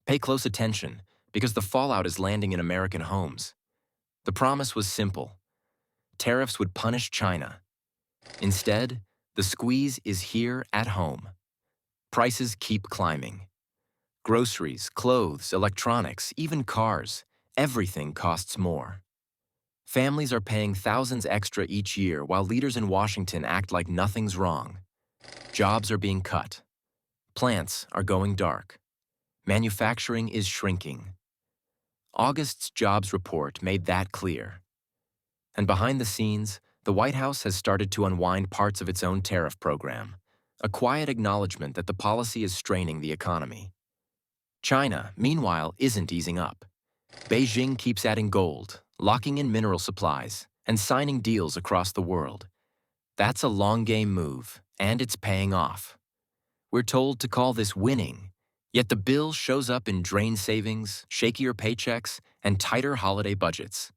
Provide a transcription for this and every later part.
Pay close attention, because the fallout is landing in American homes. The promise was simple. Tariffs would punish China. Instead, the squeeze is here at home. Prices keep climbing. Groceries, clothes, electronics, even cars, everything costs more. Families are paying thousands extra each year while leaders in Washington act like nothing's wrong. Jobs are being cut. Plants are going dark. Manufacturing is shrinking. August's jobs report made that clear. And behind the scenes, the White House has started to unwind parts of its own tariff program, a quiet acknowledgement that the policy is straining the economy. China, meanwhile, isn't easing up. Beijing keeps adding gold, locking in mineral supplies, and signing deals across the world. That's a long-game move, and it's paying off. We're told to call this winning, yet the bill shows up in drained savings, shakier paychecks, and tighter holiday budgets.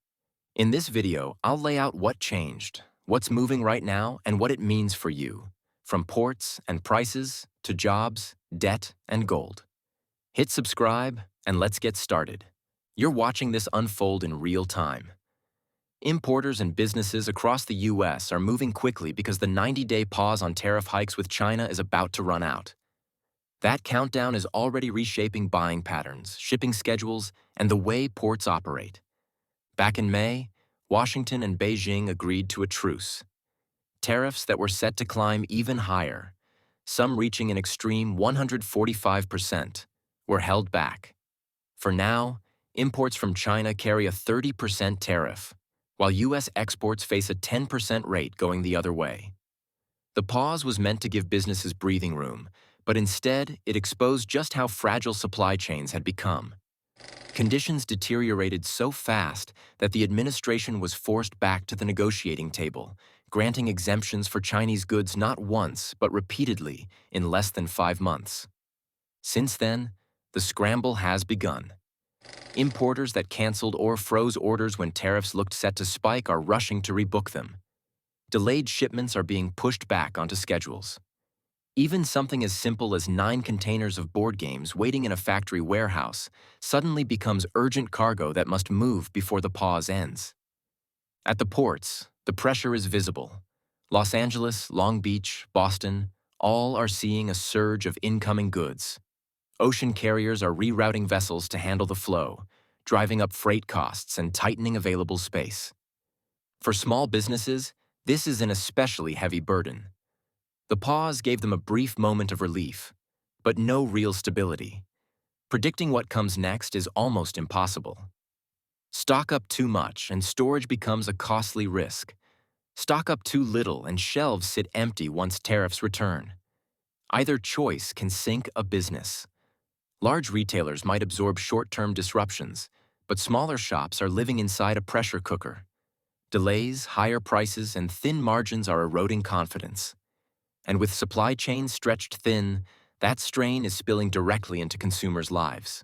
In this video, I'll lay out what changed, what's moving right now, and what it means for you, from ports and prices to jobs, debt, and gold. Hit subscribe, and let's get started. You're watching this unfold in real time. Importers and businesses across the U.S. are moving quickly because the 90-day pause on tariff hikes with China is about to run out. That countdown is already reshaping buying patterns, shipping schedules, and the way ports operate. Back in May, Washington and Beijing agreed to a truce. Tariffs that were set to climb even higher, some reaching an extreme 145%, were held back. For now, imports from China carry a 30% tariff, while U.S. exports face a 10% rate going the other way. The pause was meant to give businesses breathing room, but instead it exposed just how fragile supply chains had become. Conditions deteriorated so fast that the administration was forced back to the negotiating table, granting exemptions for Chinese goods not once but repeatedly in less than 5 months. Since then, the scramble has begun. Importers that canceled or froze orders when tariffs looked set to spike are rushing to rebook them. Delayed shipments are being pushed back onto schedules. Even something as simple as 9 containers of board games waiting in a factory warehouse suddenly becomes urgent cargo that must move before the pause ends. At the ports, the pressure is visible. Los Angeles, Long Beach, Boston, all are seeing a surge of incoming goods. Ocean carriers are rerouting vessels to handle the flow, driving up freight costs and tightening available space. For small businesses, this is an especially heavy burden. The pause gave them a brief moment of relief, but no real stability. Predicting what comes next is almost impossible. Stock up too much and storage becomes a costly risk. Stock up too little and shelves sit empty once tariffs return. Either choice can sink a business. Large retailers might absorb short-term disruptions, but smaller shops are living inside a pressure cooker. Delays, higher prices, and thin margins are eroding confidence. And with supply chains stretched thin, that strain is spilling directly into consumers' lives.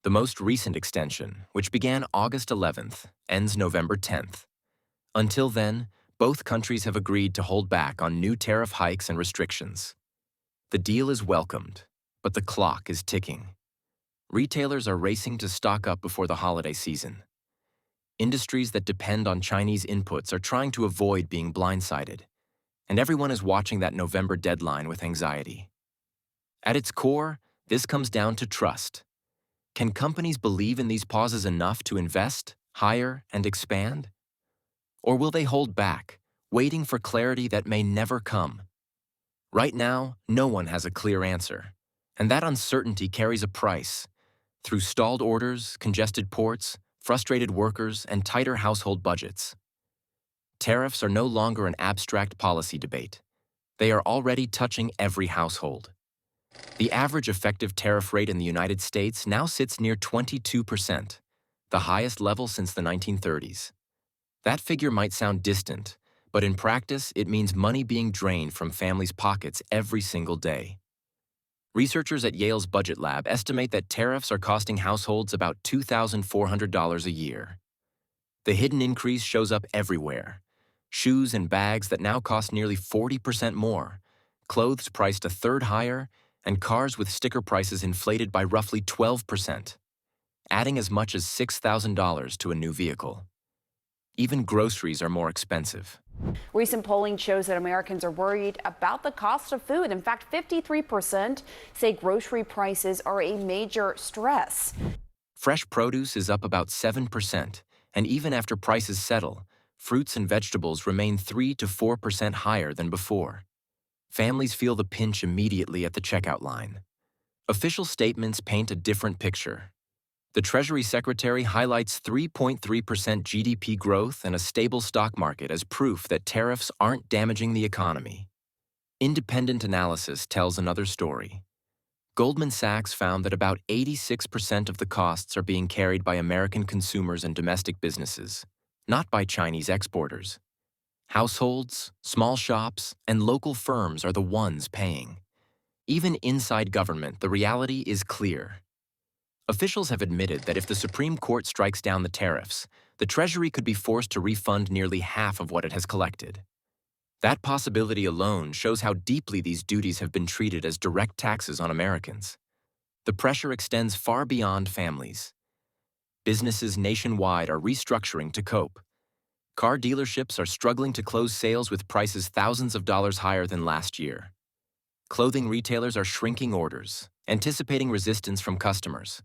The most recent extension, which began August 11th, ends November 10th. Until then, both countries have agreed to hold back on new tariff hikes and restrictions. The deal is welcomed, but the clock is ticking. Retailers are racing to stock up before the holiday season. Industries that depend on Chinese inputs are trying to avoid being blindsided, and everyone is watching that November deadline with anxiety. At its core, this comes down to trust. Can companies believe in these pauses enough to invest, hire, and expand? Or will they hold back, waiting for clarity that may never come? Right now, no one has a clear answer, and that uncertainty carries a price. Through stalled orders, congested ports, frustrated workers, and tighter household budgets. Tariffs are no longer an abstract policy debate. They are already touching every household. The average effective tariff rate in the United States now sits near 22%, the highest level since the 1930s. That figure might sound distant, but in practice, it means money being drained from families' pockets every single day. Researchers at Yale's Budget Lab estimate that tariffs are costing households about $2,400 a year. The hidden increase shows up everywhere. Shoes and bags that now cost nearly 40% more, clothes priced a third higher, and cars with sticker prices inflated by roughly 12%, adding as much as $6,000 to a new vehicle. Even groceries are more expensive. Recent polling shows that Americans are worried about the cost of food. In fact, 53% say grocery prices are a major stress. Fresh produce is up about 7%, and even after prices settle, fruits and vegetables remain 3 to 4% higher than before. Families feel the pinch immediately at the checkout line. Official statements paint a different picture. The Treasury Secretary highlights 3.3% GDP growth and a stable stock market as proof that tariffs aren't damaging the economy. Independent analysis tells another story. Goldman Sachs found that about 86% of the costs are being carried by American consumers and domestic businesses, not by Chinese exporters. Households, small shops, and local firms are the ones paying. Even inside government, the reality is clear. Officials have admitted that if the Supreme Court strikes down the tariffs, the Treasury could be forced to refund nearly half of what it has collected. That possibility alone shows how deeply these duties have been treated as direct taxes on Americans. The pressure extends far beyond families. Businesses nationwide are restructuring to cope. Car dealerships are struggling to close sales with prices thousands of dollars higher than last year. Clothing retailers are shrinking orders, anticipating resistance from customers.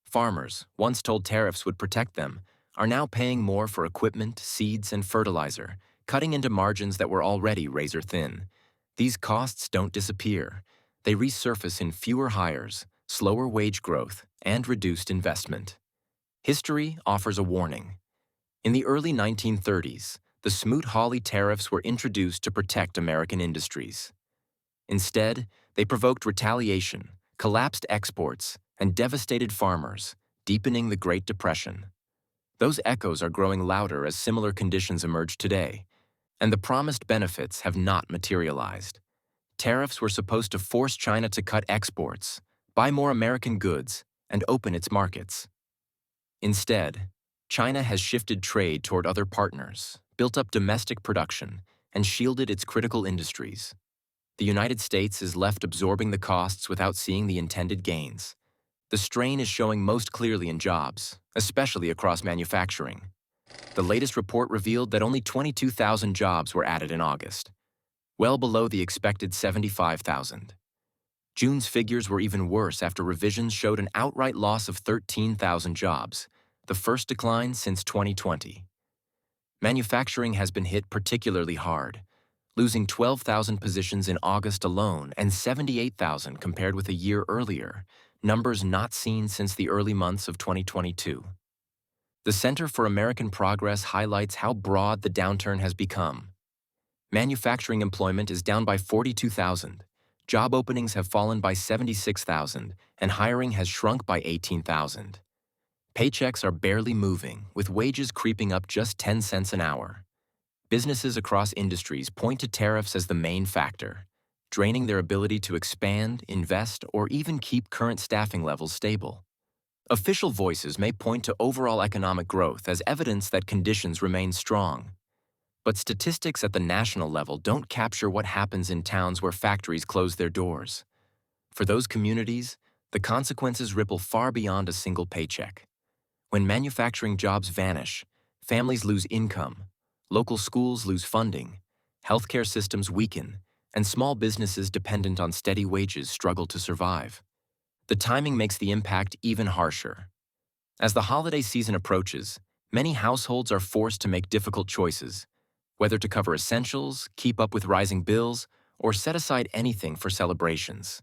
Farmers, once told tariffs would protect them, are now paying more for equipment, seeds, and fertilizer, cutting into margins that were already razor-thin. These costs don't disappear. They resurface in fewer hires, slower wage growth, and reduced investment. History offers a warning. In the early 1930s, the Smoot-Hawley tariffs were introduced to protect American industries. Instead, they provoked retaliation, collapsed exports, and devastated farmers, deepening the Great Depression. Those echoes are growing louder as similar conditions emerge today, and the promised benefits have not materialized. Tariffs were supposed to force China to cut exports, buy more American goods, and open its markets. Instead, China has shifted trade toward other partners, built up domestic production, and shielded its critical industries. The United States is left absorbing the costs without seeing the intended gains. The strain is showing most clearly in jobs, especially across manufacturing. The latest report revealed that only 22,000 jobs were added in August, well below the expected 75,000. June's figures were even worse after revisions showed an outright loss of 13,000 jobs, the first decline since 2020. Manufacturing has been hit particularly hard, losing 12,000 positions in August alone and 78,000 compared with a year earlier, numbers not seen since the early months of 2022. The Center for American Progress highlights how broad the downturn has become. Manufacturing employment is down by 42,000, job openings have fallen by 76,000, and hiring has shrunk by 18,000. Paychecks are barely moving, with wages creeping up just 10 cents an hour. Businesses across industries point to tariffs as the main factor, draining their ability to expand, invest, or even keep current staffing levels stable. Official voices may point to overall economic growth as evidence that conditions remain strong. But statistics at the national level don't capture what happens in towns where factories close their doors. For those communities, the consequences ripple far beyond a single paycheck. When manufacturing jobs vanish, families lose income, local schools lose funding, healthcare systems weaken, and small businesses dependent on steady wages struggle to survive. The timing makes the impact even harsher. As the holiday season approaches, many households are forced to make difficult choices, whether to cover essentials, keep up with rising bills, or set aside anything for celebrations.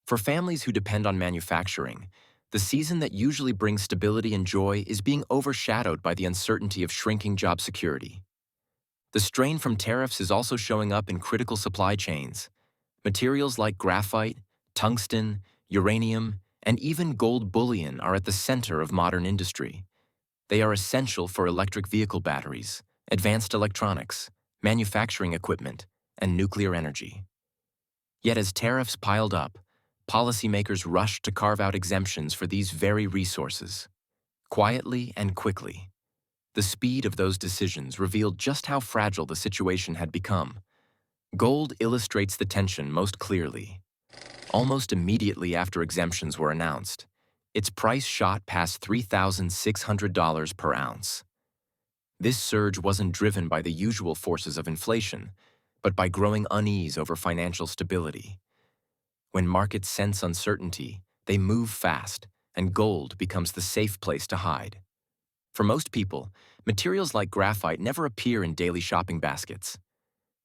For families who depend on manufacturing, the season that usually brings stability and joy is being overshadowed by the uncertainty of shrinking job security. The strain from tariffs is also showing up in critical supply chains. Materials like graphite, tungsten, uranium, and even gold bullion are at the center of modern industry. They are essential for electric vehicle batteries, advanced electronics, manufacturing equipment, and nuclear energy. Yet as tariffs piled up, policymakers rushed to carve out exemptions for these very resources. Quietly and quickly, the speed of those decisions revealed just how fragile the situation had become. Gold illustrates the tension most clearly. Almost immediately after exemptions were announced, its price shot past $3,600 per ounce. This surge wasn't driven by the usual forces of inflation, but by growing unease over financial stability. When markets sense uncertainty, they move fast, and gold becomes the safe place to hide. For most people, materials like graphite never appear in daily shopping baskets,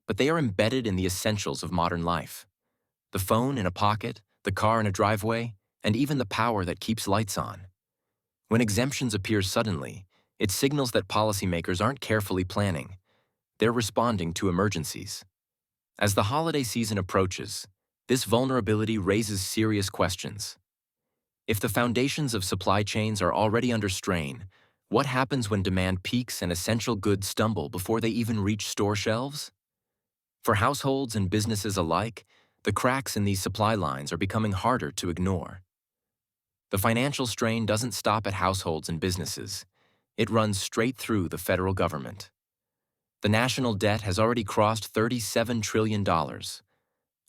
but they are embedded in the essentials of modern life. The phone in a pocket, the car in a driveway, and even the power that keeps lights on. When exemptions appear suddenly, it signals that policymakers aren't carefully planning. They're responding to emergencies. As the holiday season approaches, this vulnerability raises serious questions. If the foundations of supply chains are already under strain, what happens when demand peaks and essential goods stumble before they even reach store shelves? For households and businesses alike, the cracks in these supply lines are becoming harder to ignore. The financial strain doesn't stop at households and businesses. It runs straight through the federal government. The national debt has already crossed $37 trillion,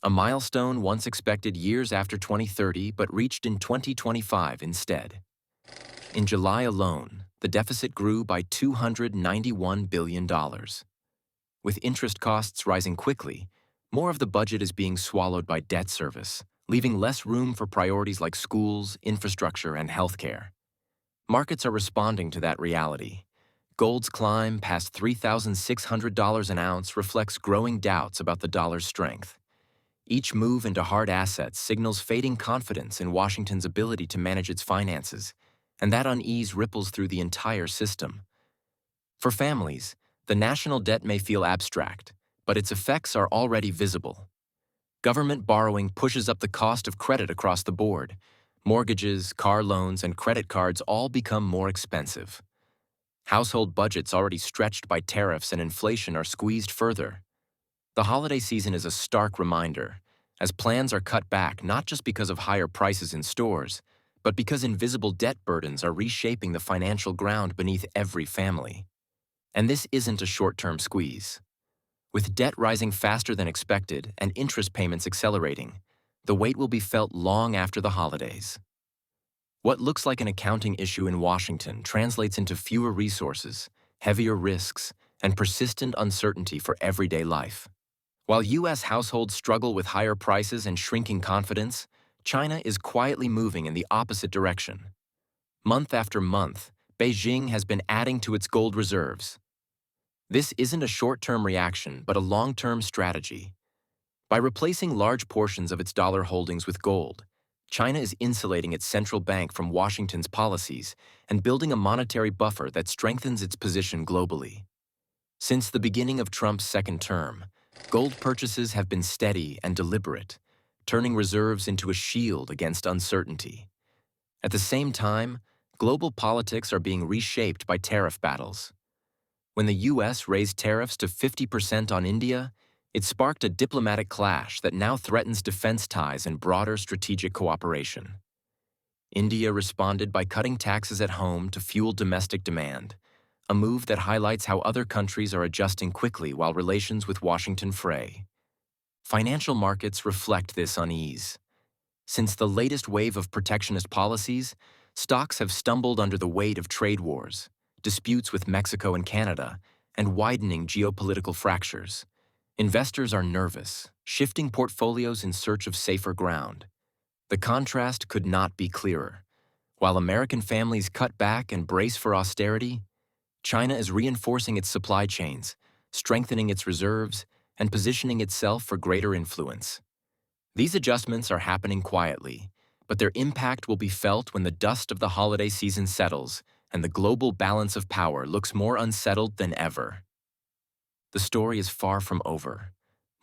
a milestone once expected years after 2030 but reached in 2025 instead. In July alone, the deficit grew by $291 billion. With interest costs rising quickly, more of the budget is being swallowed by debt service, leaving less room for priorities like schools, infrastructure, and healthcare. Markets are responding to that reality. Gold's climb past $3,600 an ounce reflects growing doubts about the dollar's strength. Each move into hard assets signals fading confidence in Washington's ability to manage its finances, and that unease ripples through the entire system. For families, the national debt may feel abstract, but its effects are already visible. Government borrowing pushes up the cost of credit across the board. Mortgages, car loans, and credit cards all become more expensive. Household budgets already stretched by tariffs and inflation are squeezed further. The holiday season is a stark reminder, as plans are cut back not just because of higher prices in stores, but because invisible debt burdens are reshaping the financial ground beneath every family. And this isn't a short-term squeeze. With debt rising faster than expected and interest payments accelerating, the weight will be felt long after the holidays. What looks like an accounting issue in Washington translates into fewer resources, heavier risks, and persistent uncertainty for everyday life. While U.S. households struggle with higher prices and shrinking confidence, China is quietly moving in the opposite direction. Month after month, Beijing has been adding to its gold reserves. This isn't a short-term reaction, but a long-term strategy. By replacing large portions of its dollar holdings with gold, China is insulating its central bank from Washington's policies and building a monetary buffer that strengthens its position globally. Since the beginning of Trump's second term, gold purchases have been steady and deliberate, turning reserves into a shield against uncertainty. At the same time, global politics are being reshaped by tariff battles. When the U.S. raised tariffs to 50% on India, it sparked a diplomatic clash that now threatens defense ties and broader strategic cooperation. India responded by cutting taxes at home to fuel domestic demand, a move that highlights how other countries are adjusting quickly while relations with Washington fray. Financial markets reflect this unease. Since the latest wave of protectionist policies, stocks have stumbled under the weight of trade wars, disputes with Mexico and Canada, and widening geopolitical fractures. Investors are nervous, shifting portfolios in search of safer ground. The contrast could not be clearer. While American families cut back and brace for austerity, China is reinforcing its supply chains, strengthening its reserves, and positioning itself for greater influence. These adjustments are happening quietly, but their impact will be felt when the dust of the holiday season settles and the global balance of power looks more unsettled than ever. The story is far from over.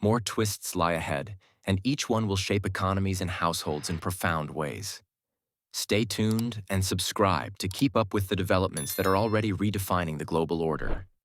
More twists lie ahead, and each one will shape economies and households in profound ways. Stay tuned and subscribe to keep up with the developments that are already redefining the global order.